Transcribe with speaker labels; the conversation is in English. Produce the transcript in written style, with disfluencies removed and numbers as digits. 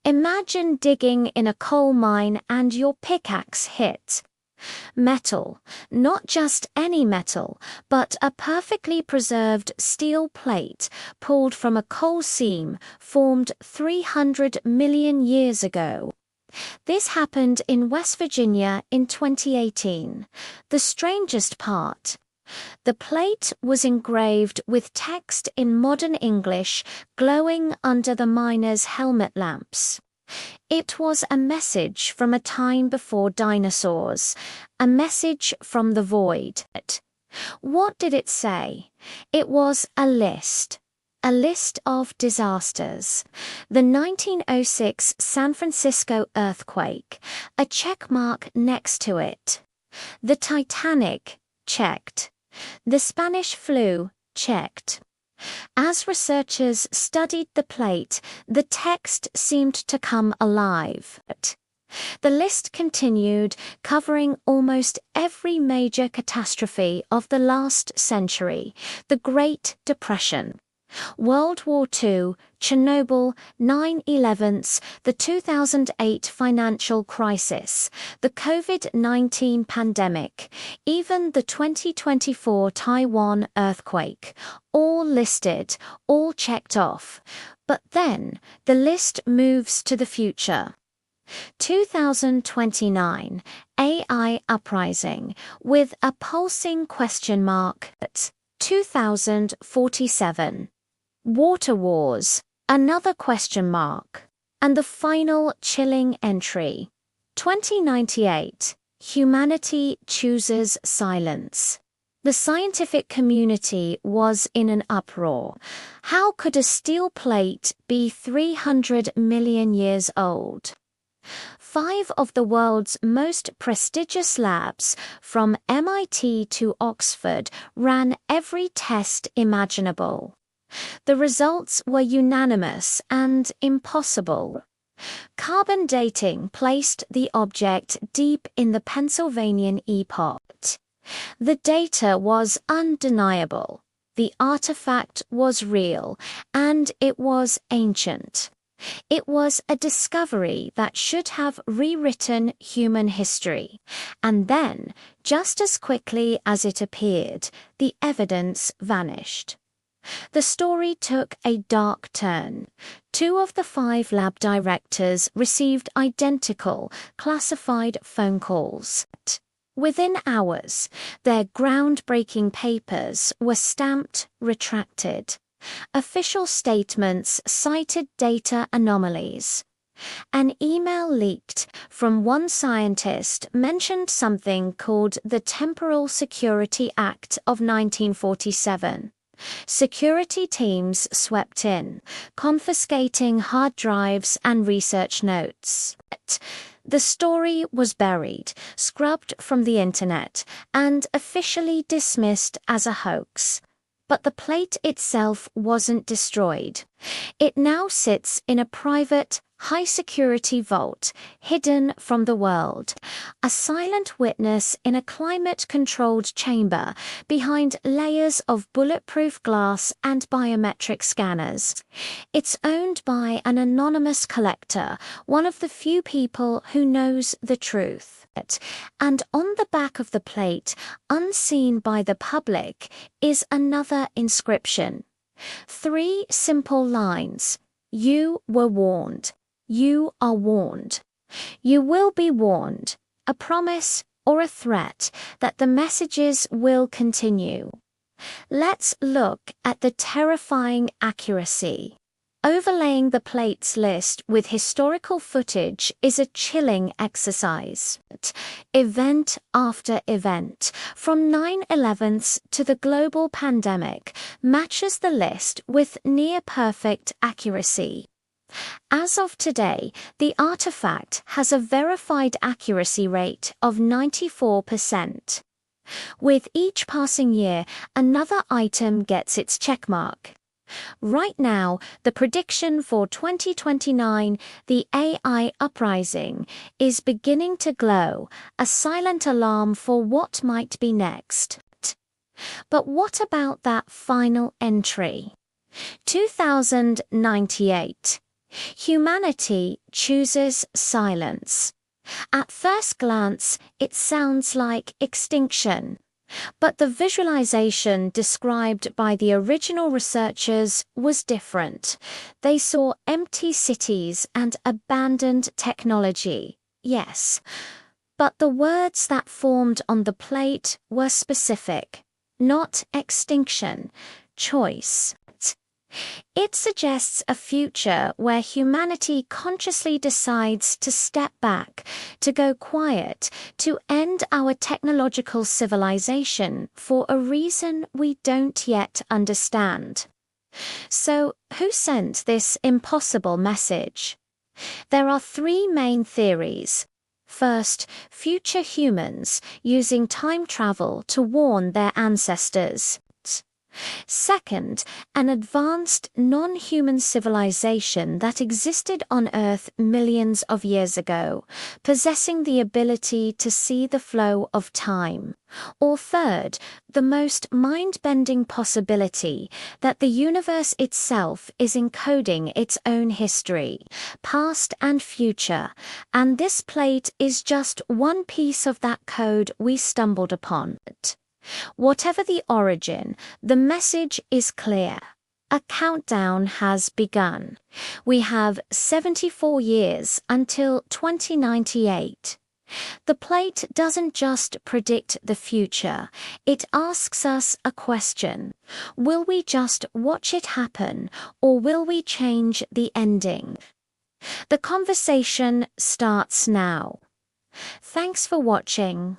Speaker 1: Imagine digging in a coal mine and your pickaxe hit metal, not just any metal, but a perfectly preserved steel plate pulled from a coal seam formed 300 million years ago. This happened in West Virginia in 2018. The strangest part: the plate was engraved with text in modern English glowing under the miners' helmet lamps. It was a message from a time before dinosaurs, a message from the void. What did it say? It was a list of disasters. The 1906 San Francisco earthquake, a check mark next to it. The Titanic, checked. The Spanish flu, checked. As researchers studied the plate, the text seemed to come alive. The list continued, covering almost every major catastrophe of the last century: the Great Depression, World War II, Chernobyl, 9/11s, the 2008 financial crisis, the COVID-19 pandemic, even the 2024 Taiwan earthquake, all listed, all checked off. But then, the list moves to the future. 2029, AI uprising, with a pulsing question mark at 2047. Water wars, another question mark. And the final chilling entry, 2098, humanity chooses silence. The scientific community was in an uproar. How could a steel plate be 300 million years old? 5 of the world's most prestigious labs, from MIT to Oxford, ran every test imaginable. The results were unanimous and impossible. Carbon dating placed the object deep in the Pennsylvanian epoch. The data was undeniable. The artifact was real, and it was ancient. It was a discovery that should have rewritten human history. And then, just as quickly as it appeared, the evidence vanished. The story took a dark turn. 2 of the 5 lab directors received identical, classified phone calls. Within hours, their groundbreaking papers were stamped retracted. Official statements cited data anomalies. An email leaked from one scientist mentioned something called the Temporal Security Act of 1947. Security teams swept in, confiscating hard drives and research notes. The story was buried, scrubbed from the internet, and officially dismissed as a hoax. But the plate itself wasn't destroyed. It now sits in a private, high-security vault, hidden from the world, a silent witness in a climate-controlled chamber behind layers of bulletproof glass and biometric scanners. It's owned by an anonymous collector, one of the few people who knows the truth. And on the back of the plate, unseen by the public, is another inscription. 3 simple lines. You were warned. You are warned. You will be warned. A promise or a threat that the messages will continue. Let's look at the terrifying accuracy. Overlaying the plate's list with historical footage is a chilling exercise. Event after event, from 9/11s to the global pandemic, matches the list with near-perfect accuracy. As of today, the artifact has a verified accuracy rate of 94%. With each passing year, another item gets its checkmark. Right now, the prediction for 2029, the AI uprising, is beginning to glow, a silent alarm for what might be next. But what about that final entry? 2098. Humanity chooses silence. At first glance, it sounds like extinction. But the visualization described by the original researchers was different. They saw empty cities and abandoned technology, yes. But the words that formed on the plate were specific, not extinction, choice. It suggests a future where humanity consciously decides to step back, to go quiet, to end our technological civilization for a reason we don't yet understand. So, who sent this impossible message? There are three main theories. First, future humans using time travel to warn their ancestors. Second, an advanced non-human civilization that existed on Earth millions of years ago, possessing the ability to see the flow of time. Or third, the most mind-bending possibility that the universe itself is encoding its own history, past and future, and this plate is just one piece of that code we stumbled upon. Whatever the origin, the message is clear. A countdown has begun. We have 74 years until 2098. The plate doesn't just predict the future, it asks us a question. Will we just watch it happen, or will we change the ending? The conversation starts now. Thanks for watching.